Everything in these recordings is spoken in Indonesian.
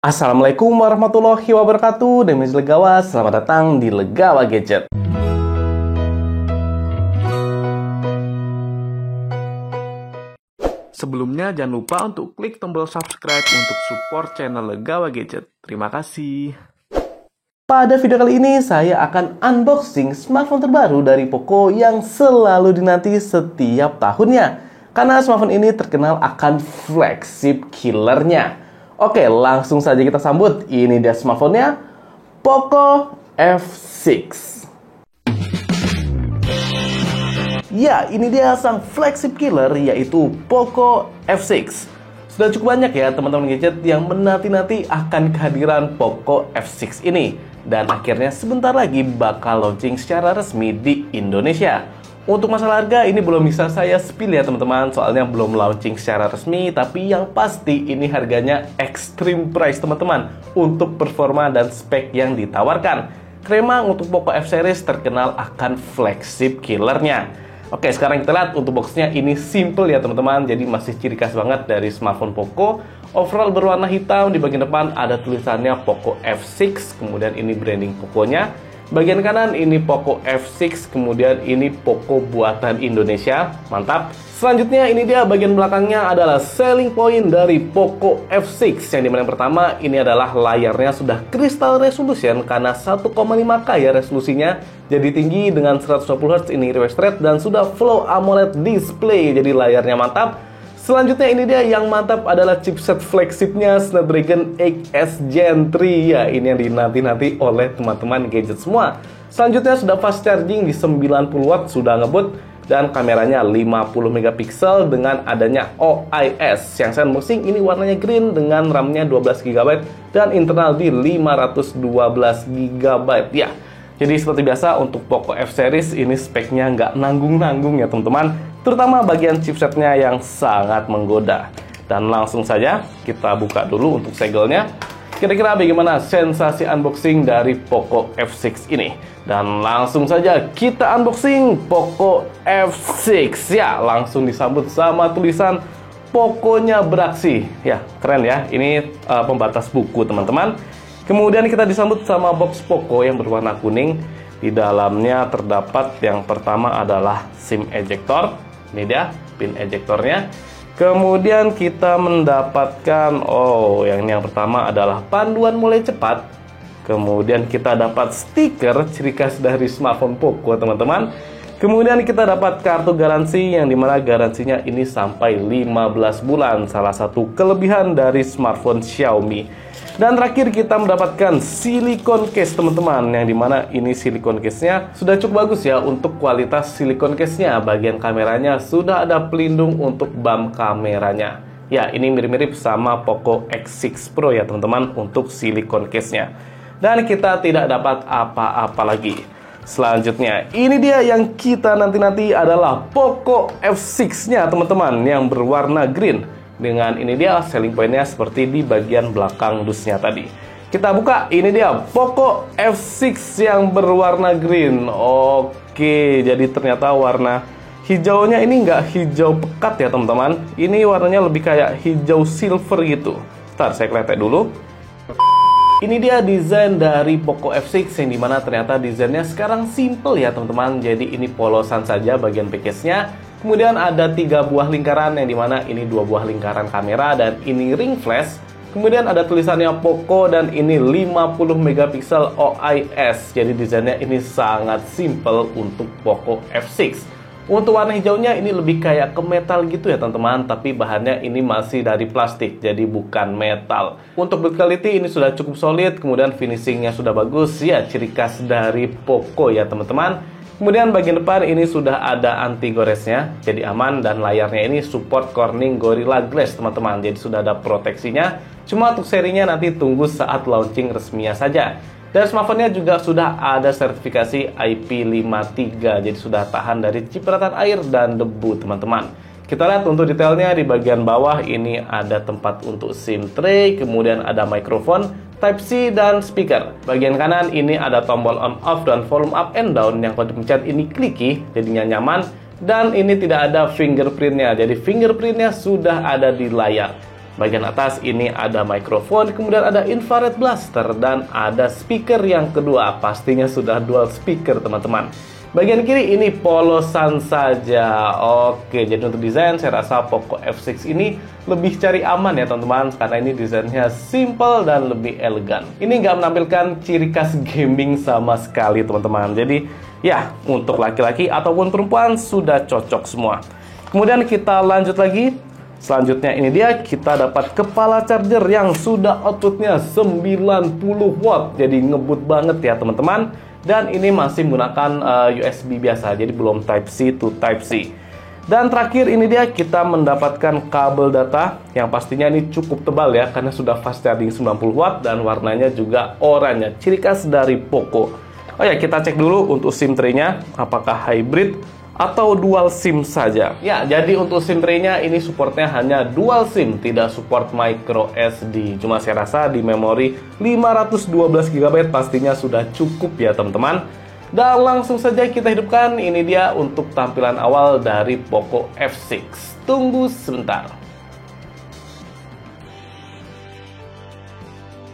Assalamualaikum warahmatullahi wabarakatuh. Demi Legawa, selamat datang di Legawa Gadget. Sebelumnya jangan lupa untuk klik tombol subscribe untuk support channel Legawa Gadget. Terima kasih. Pada video kali ini saya akan unboxing smartphone terbaru dari Poco yang selalu dinanti setiap tahunnya. Karena smartphone ini terkenal akan flagship killernya. Oke, langsung saja kita sambut. Ini dia smartphone-nya, Poco F6. Ya, ini dia sang flagship killer, yaitu Poco F6. Sudah cukup banyak ya teman-teman gadget yang menanti-nanti akan kehadiran Poco F6 ini. Dan akhirnya sebentar lagi bakal launching secara resmi di Indonesia. Untuk masalah harga ini belum bisa saya spill ya teman-teman, soalnya belum launching secara resmi. Tapi yang pasti ini harganya extreme price teman-teman, untuk performa dan spek yang ditawarkan. Memang untuk Poco F series terkenal akan flagship killernya. Oke, sekarang kita lihat untuk boxnya. Ini simple ya teman-teman, jadi masih ciri khas banget dari smartphone Poco. Overall berwarna hitam, di bagian depan ada tulisannya Poco F6, kemudian ini branding Poco-nya. Bagian kanan ini Poco F6, kemudian ini Poco buatan Indonesia. Mantap. Selanjutnya ini dia bagian belakangnya adalah selling point dari Poco F6. Yang dimana yang pertama ini adalah layarnya sudah crystal resolution karena 1,5K ya resolusinya. Jadi tinggi dengan 120Hz ini refresh rate dan sudah full AMOLED display. Jadi layarnya mantap. Selanjutnya ini dia yang mantap adalah chipset flagshipnya Snapdragon 8S Gen 3 ya. Ini yang dinanti-nanti oleh teman-teman gadget semua. Selanjutnya sudah fast charging di 90 Watt, sudah ngebut. Dan kameranya 50 megapiksel dengan adanya OIS. Yang saya unboxing ini warnanya green dengan RAM-nya 12 GB dan internal di 512 GB ya. Jadi seperti biasa untuk Poco F series ini speknya nggak nanggung-nanggung ya teman-teman. Terutama bagian chipsetnya yang sangat menggoda. Dan langsung saja kita buka dulu untuk segelnya. Kira-kira bagaimana sensasi unboxing dari Poco F6 ini. Dan langsung saja kita unboxing Poco F6 ya. Langsung disambut sama tulisan Poco-nya beraksi. Ya, keren ya. Ini pembatas buku teman-teman. Kemudian kita disambut sama box Poco yang berwarna kuning. Di dalamnya terdapat yang pertama adalah SIM ejector. Ini dia pin ejectornya. Kemudian kita mendapatkan, yang ini yang pertama adalah panduan mulai cepat. Kemudian kita dapat stiker ciri khas dari smartphone Poco teman-teman. Kemudian kita dapat kartu garansi yang dimana garansinya ini sampai 15 bulan. Salah satu kelebihan dari smartphone Xiaomi. Dan terakhir kita mendapatkan silikon case teman-teman, yang dimana ini silikon case-nya sudah cukup bagus ya. Untuk kualitas silikon case-nya, bagian kameranya sudah ada pelindung untuk bump kameranya. Ya, ini mirip-mirip sama Poco X6 Pro ya teman-teman untuk silikon case-nya. Dan kita tidak dapat apa-apa lagi. Selanjutnya, ini dia yang kita nanti-nanti adalah Poco F6-nya teman-teman, yang berwarna green. Dengan ini dia selling point-nya seperti di bagian belakang dusnya tadi. Kita buka, ini dia Poco F6 yang berwarna green. Oke, jadi ternyata warna hijaunya ini nggak hijau pekat ya teman-teman. Ini warnanya lebih kayak hijau silver gitu. Ntar saya kletek dulu. Ini dia desain dari Poco F6 yang dimana ternyata desainnya sekarang simple ya teman-teman. Jadi ini polosan saja bagian package-nya. Kemudian ada 3 buah lingkaran yang dimana ini 2 buah lingkaran kamera dan ini ring flash. Kemudian ada tulisannya Poco dan ini 50 megapiksel OIS. Jadi desainnya ini sangat simple untuk Poco F6. Untuk warna hijaunya ini lebih kayak ke metal gitu ya teman-teman, tapi bahannya ini masih dari plastik, jadi bukan metal. Untuk build quality ini sudah cukup solid, kemudian finishingnya sudah bagus, ya ciri khas dari Poco ya teman-teman. Kemudian bagian depan ini sudah ada anti goresnya, jadi aman, dan layarnya ini support Corning Gorilla Glass teman-teman, jadi sudah ada proteksinya. Cuma untuk serinya nanti tunggu saat launching resminya saja. Dan smartphone-nya juga sudah ada sertifikasi IP53, jadi sudah tahan dari cipratan air dan debu teman-teman. Kita lihat untuk detailnya di bagian bawah ini ada tempat untuk SIM tray, kemudian ada mikrofon, Type-C, dan speaker. Bagian kanan ini ada tombol on off dan volume up and down yang kalau dipencet ini clicky, jadinya nyaman. Dan ini tidak ada fingerprint-nya, jadi fingerprint-nya sudah ada di layar. Bagian atas ini ada mikrofon, kemudian ada infrared blaster, dan ada speaker yang kedua. Pastinya sudah dual speaker, teman-teman. Bagian kiri ini polosan saja. Oke, jadi untuk desain saya rasa Poco F6 ini lebih cari aman ya teman-teman, karena ini desainnya simple dan lebih elegan. Ini nggak menampilkan ciri khas gaming sama sekali, teman-teman. Jadi ya, untuk laki-laki ataupun perempuan sudah cocok semua. Kemudian kita lanjut lagi. Selanjutnya ini dia, kita dapat kepala charger yang sudah outputnya 90 watt. Jadi ngebut banget ya teman-teman. Dan ini masih menggunakan USB biasa, jadi belum Type-C to Type-C. Dan terakhir ini dia, kita mendapatkan kabel data yang pastinya ini cukup tebal ya, karena sudah fast charging 90 watt dan warnanya juga oranye, ciri khas dari Poco. Oh ya, kita cek dulu untuk SIM tray-nya, apakah hybrid atau dual SIM saja. Ya, jadi untuk SIM tray-nya ini supportnya hanya dual SIM, tidak support micro SD. Cuma saya rasa di memori 512 GB pastinya sudah cukup ya teman-teman. Dan langsung saja kita hidupkan, ini dia untuk tampilan awal dari Poco F6. Tunggu sebentar.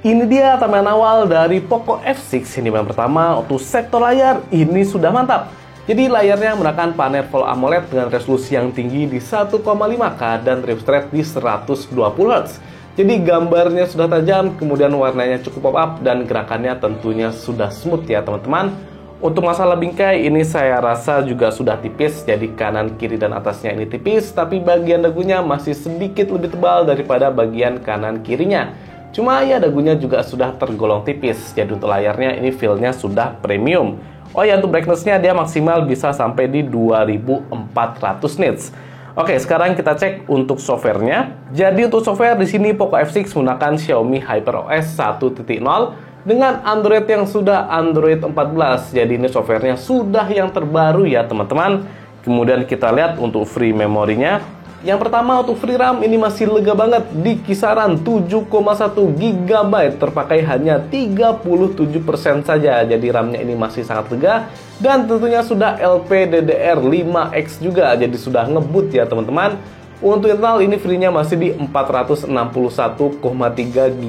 Ini dia tampilan awal dari Poco F6. Ini yang pertama, untuk sektor layar ini sudah mantap. Jadi layarnya menggunakan panel Full AMOLED dengan resolusi yang tinggi di 1,5K dan refresh rate di 120 Hz. Jadi gambarnya sudah tajam, kemudian warnanya cukup pop-up dan gerakannya tentunya sudah smooth ya teman-teman. Untuk masalah bingkai ini saya rasa juga sudah tipis, jadi kanan, kiri, dan atasnya ini tipis, tapi bagian dagunya masih sedikit lebih tebal daripada bagian kanan kirinya. Cuma ya dagunya juga sudah tergolong tipis, jadi untuk layarnya ini feel-nya sudah premium. Oh ya, untuk brightness-nya dia maksimal bisa sampai di 2400 nits. Oke, sekarang kita cek untuk software-nya. Jadi untuk software di sini Poco F6 menggunakan Xiaomi HyperOS 1.0 dengan Android yang sudah Android 14. Jadi ini software-nya sudah yang terbaru ya teman-teman. Kemudian kita lihat untuk free memorinya. Yang pertama untuk free RAM ini masih lega banget di kisaran 7,1 GB, terpakai hanya 37% saja. Jadi RAM-nya ini masih sangat lega dan tentunya sudah LPDDR5X juga, jadi sudah ngebut ya teman-teman. Untuk internal ini free-nya masih di 461,3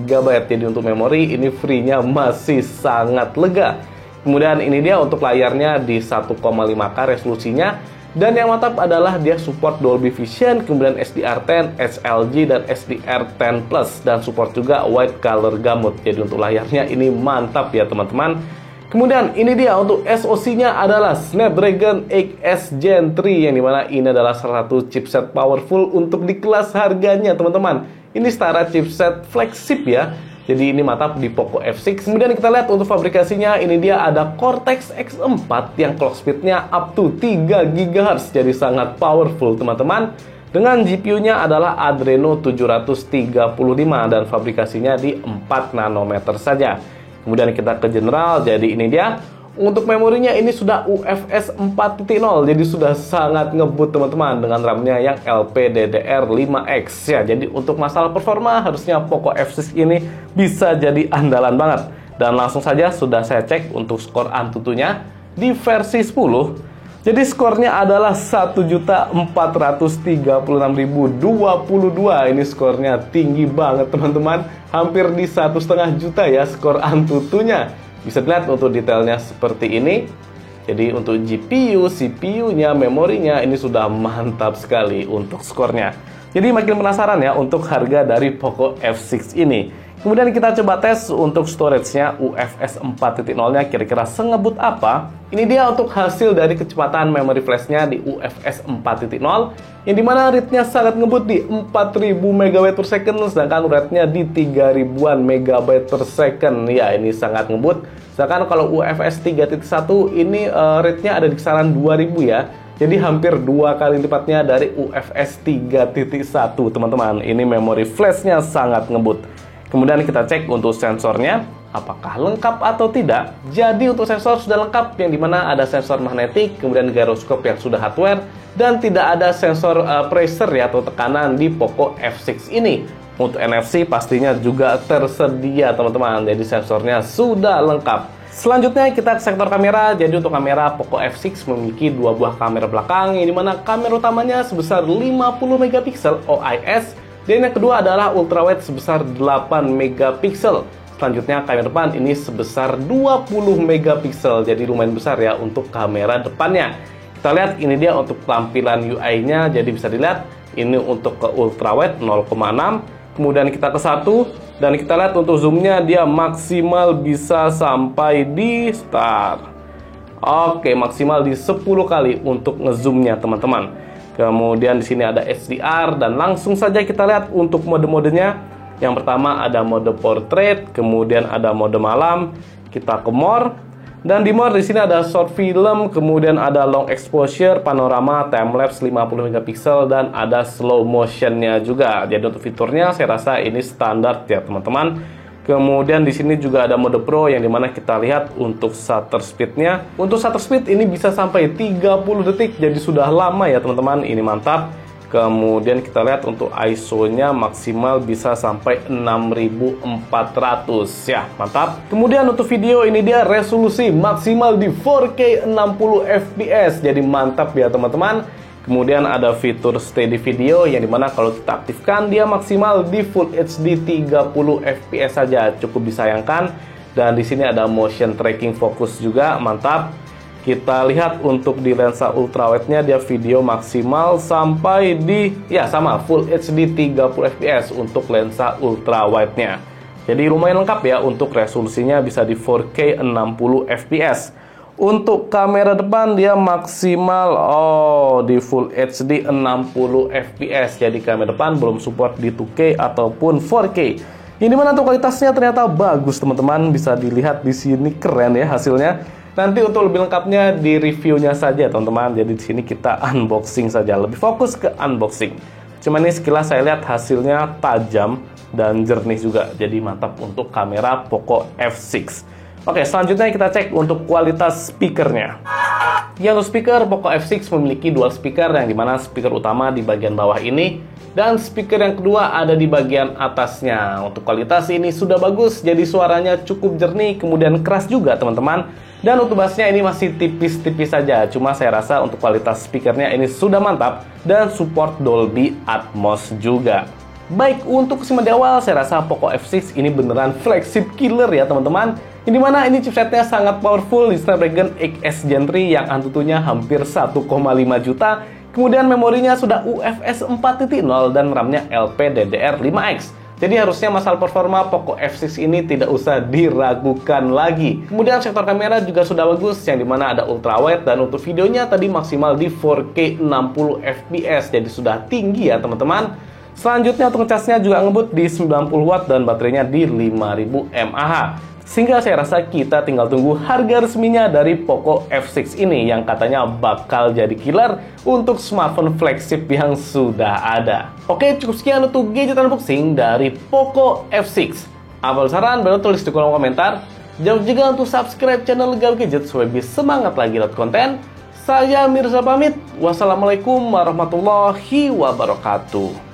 GB. Jadi untuk memori ini free-nya masih sangat lega. Kemudian ini dia untuk layarnya di 1,5K resolusinya. Dan yang mantap adalah dia support Dolby Vision, kemudian SDR10, SLG, dan SDR10 Plus, dan support juga white color gamut. Jadi untuk layarnya ini mantap ya teman-teman. Kemudian ini dia untuk SoC-nya adalah Snapdragon 8S Gen 3, yang dimana ini adalah salah satu chipset powerful untuk di kelas harganya teman-teman. Ini setara chipset flagship ya. Jadi ini mantap di Poco F6. Kemudian kita lihat untuk fabrikasinya, ini dia ada Cortex X4 yang clock speednya up to 3 GHz. Jadi sangat powerful teman-teman. Dengan GPU-nya adalah Adreno 735 dan fabrikasinya di 4 nanometer saja. Kemudian kita ke general, jadi ini dia. Untuk memorinya ini sudah UFS 4.0, jadi sudah sangat ngebut teman-teman dengan RAM-nya yang LPDDR5X ya. Jadi untuk masalah performa harusnya Poco F6 ini bisa jadi andalan banget. Dan langsung saja sudah saya cek untuk skor Antutunya di versi 10. Jadi skornya adalah 1.436.022. Ini skornya tinggi banget teman-teman, hampir di 1,5 juta ya skor Antutunya. Bisa dilihat untuk detailnya seperti ini. Jadi untuk GPU, CPU-nya, memorinya ini sudah mantap sekali untuk skornya. Jadi makin penasaran ya untuk harga dari Poco F6 ini. Kemudian kita coba tes untuk storage-nya UFS 4.0-nya kira-kira sengebut apa. Ini dia untuk hasil dari kecepatan memory flash-nya di UFS 4.0, yang dimana rate-nya sangat ngebut di 4000 MB per second, sedangkan rate-nya di 3000-an MB per second. Ya, ini sangat ngebut. Sedangkan kalau UFS 3.1 ini rate-nya ada di kisaran 2000 ya. Jadi hampir 2 kali lipatnya dari UFS 3.1 teman-teman. Ini memory flash-nya sangat ngebut. Kemudian kita cek untuk sensornya, apakah lengkap atau tidak. Jadi untuk sensor sudah lengkap, yang dimana ada sensor magnetik, kemudian gyroscope yang sudah hardware, dan tidak ada sensor pressure ya, atau tekanan di Poco F6 ini. Untuk NFC pastinya juga tersedia teman-teman, jadi sensornya sudah lengkap. Selanjutnya kita ke sektor kamera. Jadi untuk kamera, Poco F6 memiliki 2 buah kamera belakang, yang dimana kamera utamanya sebesar 50 megapiksel OIS, Dan yang kedua adalah ultrawide sebesar 8 megapiksel. Selanjutnya kamera depan ini sebesar 20 megapiksel, jadi lumayan besar ya untuk kamera depannya. Kita lihat ini dia untuk tampilan UI-nya, jadi bisa dilihat ini untuk ke ultrawide 0,6, kemudian kita ke 1, dan kita lihat untuk zoomnya dia maksimal bisa sampai di start. Oke, maksimal di 10 kali untuk ngezoomnya teman-teman. Kemudian di sini ada HDR, dan langsung saja kita lihat untuk mode-modenya. Yang pertama ada mode portrait, kemudian ada mode malam. Kita ke more, dan di more di sini ada short film, kemudian ada long exposure, panorama, time lapse 50 megapiksel, dan ada slow motionnya juga. Jadi untuk fiturnya saya rasa ini standar ya teman-teman. Kemudian di sini juga ada mode pro yang dimana kita lihat untuk shutter speednya. Untuk shutter speed ini bisa sampai 30 detik, jadi sudah lama ya teman-teman. Ini mantap. Kemudian kita lihat untuk ISO-nya maksimal bisa sampai 6400 ya, mantap. Kemudian untuk video ini dia resolusi maksimal di 4K 60 fps, jadi mantap ya teman-teman. Kemudian ada fitur steady video yang dimana kalau kita aktifkan dia maksimal di Full HD 30 fps saja, cukup disayangkan. Dan di sini ada motion tracking fokus juga, mantap. Kita lihat untuk di lensa ultrawide-nya dia video maksimal sampai di sama Full HD 30 fps untuk lensa ultrawide-nya. Jadi lumayan lengkap ya, untuk resolusinya bisa di 4K 60 fps. Untuk kamera depan dia maksimal di Full HD 60 fps. Jadi kamera depan belum support di 2K ataupun 4K. Ini mana tuh kualitasnya ternyata bagus teman-teman, bisa dilihat di sini keren ya hasilnya. Nanti untuk lebih lengkapnya di reviewnya saja teman-teman. Jadi di sini kita unboxing saja, lebih fokus ke unboxing. Cuman ini sekilas saya lihat hasilnya tajam dan jernih juga. Jadi mantap untuk kamera Poco F6. Oke, selanjutnya kita cek untuk kualitas speakernya. Ya, untuk speaker Poco F6 memiliki dual speaker, yang dimana speaker utama di bagian bawah ini dan speaker yang kedua ada di bagian atasnya. Untuk kualitas ini sudah bagus, jadi suaranya cukup jernih, kemudian keras juga teman-teman. Dan untuk bassnya ini masih tipis-tipis saja, cuma saya rasa untuk kualitas speakernya ini sudah mantap dan support Dolby Atmos juga. Baik, untuk kesimpulan di awal, saya rasa Poco F6 ini beneran flagship killer ya teman-teman. Ini mana ini chipsetnya sangat powerful di Snapdragon 8X Gen 3 yang Antutunya hampir 1,5 juta. Kemudian memorinya sudah UFS 4.0 dan RAM-nya LPDDR5X. Jadi harusnya masalah performa Poco F6 ini tidak usah diragukan lagi. Kemudian sektor kamera juga sudah bagus, yang dimana ada ultrawide, dan untuk videonya tadi maksimal di 4K 60 fps, jadi sudah tinggi ya teman-teman. Selanjutnya untuk ngecasnya juga ngebut di 90 watt dan baterainya di 5000 mAh. Sehingga saya rasa kita tinggal tunggu harga resminya dari Poco F6 ini yang katanya bakal jadi killer untuk smartphone flagship yang sudah ada. Oke, cukup sekian untuk gadget unboxing dari Poco F6. Apa saran baru tulis di kolom komentar. Jangan juga untuk subscribe channel Gaul Gadget supaya lebih semangat lagi lihat konten. Saya Mirza pamit. Wassalamualaikum warahmatullahi wabarakatuh.